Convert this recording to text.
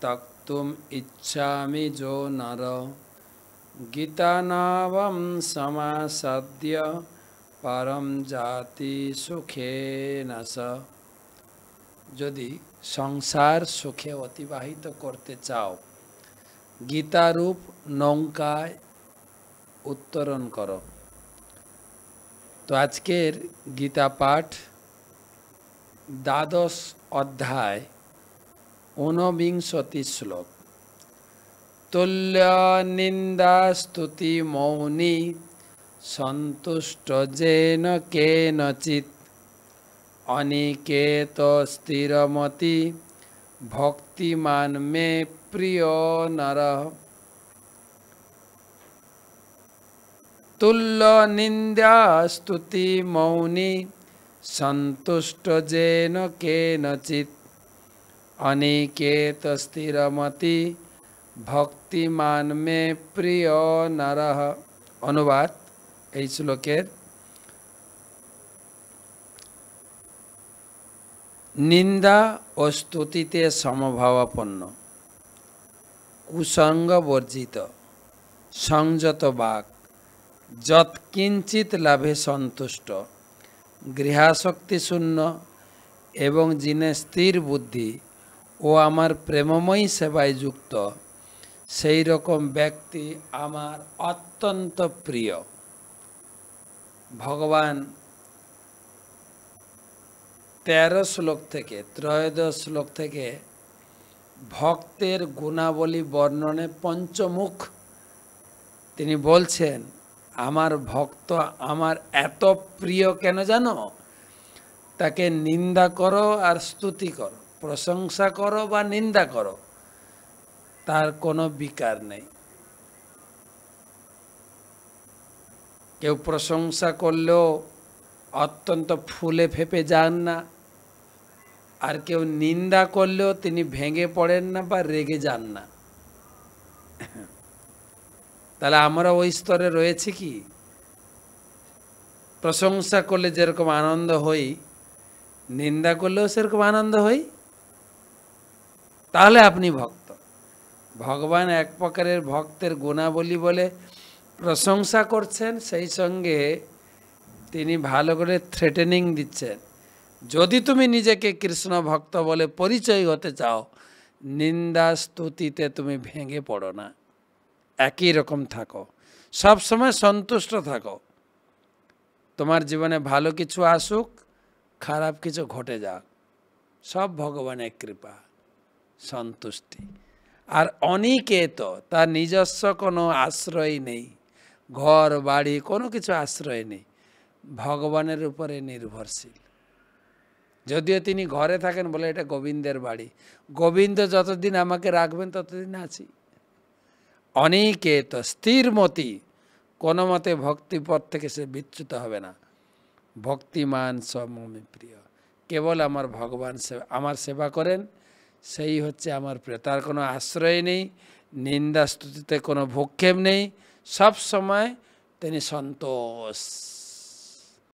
तक्तुम इच्छामि जो नर गीतानावं समासद्य परम जाति सुखेन स। যদি সংসার সুখে অতিবাহিত করতে চাও গীতারূপ নৌকায় উত্তরণ করো। তো আজকের গীতা পাঠ দ্বাদশ অধ্যায় ঊনবিংশতি শ্লোক। তুল্য নিন্দা স্তুতি মৌনি সন্তুষ্ট যেন কেনচিৎ অনিকেত স্থিরমতি ভক্তিমান মে প্রিয় নর। তুল্য নিন্দা স্তুতি মৌনি সন্তুষ্ট যেন কেনচিৎ অনিকেত স্থিরমতি ভক্তিমান মে প্রিয় নর। অনুবাদ এই শ্লোকের, নিন্দা ও স্তুতিতে সমভাবাপন্ন, কুসঙ্গ বর্জিত, সংযত বাক, যৎকিঞ্চিত লাভে সন্তুষ্ট, গৃহাসক্তি শূন্য এবং যিনি স্থির বুদ্ধি ও আমার প্রেমময়ী সেবায় যুক্ত, সেই রকম ব্যক্তি আমার অত্যন্ত প্রিয়। ভগবান 13 শ্লোক থেকে 13 শ্লোক থেকে ভক্তের গুণাবলী বর্ণনে পঞ্চমুখ তিনি বলছেন, আমার ভক্ত আমার এত প্রিয় কেন জানো? তাকে নিন্দা করো আর স্তুতি করো, প্রশংসা করো বা নিন্দা করো, তার কোনো বিকার নেই। কেউ প্রশংসা করলেও অত্যন্ত ফুলে ফেপে যান না, আর কেউ নিন্দা করলেও তিনি ভেঙে পড়েন না বা রেগে যান না। তাহলে আমরা ওই স্তরে রয়েছি কি? প্রশংসা করলে যেরকম আনন্দ হই, নিন্দা করলেও সেরকম আনন্দ হই? তাহলে আপনি ভক্ত। ভগবান এক প্রকারের ভক্তের গুণাবলী বলে প্রশংসা করছেন, সেই সঙ্গে তিনি ভালো করে থ্রেটেনিং দিচ্ছেন, যদি তুমি নিজেকে কৃষ্ণ ভক্ত বলে পরিচয় হতে চাও, নিন্দা স্তুতিতে তুমি ভেঙে পড়ো না, একই রকম থাকো, সব সময় সন্তুষ্ট থাকো। তোমার জীবনে ভালো কিছু আসুক, খারাপ কিছু ঘটে যাক, সব ভগবানের কৃপা, সন্তুষ্টি। আর অনিকেত, তার নিজস্ব কোনো আশ্রয় নেই, ঘর বাড়ি কোনো কিছু আশ্রয় নেই, ভগবানের উপরে নির্ভরশীল। যদিও তিনি ঘরে থাকেন বলে এটা গোবিন্দের বাড়ি, গোবিন্দ যতদিন আমাকে রাখবেন ততদিন আছি। অনিকেত, স্থিরমতি, কোনো মতে ভক্তিপথ থেকে সে বিচ্যুত হবে না। ভক্তিমান সমমে প্রিয়, কেবল আমার ভগবান আমার সেবা করেন, সেই হচ্ছে আমার প্রিয়। তার কোনো আশ্রয় নেই, নিন্দা স্তুতিতে কোনো ভক্ষেপ নেই, সব সময় তিনি সন্তোষ।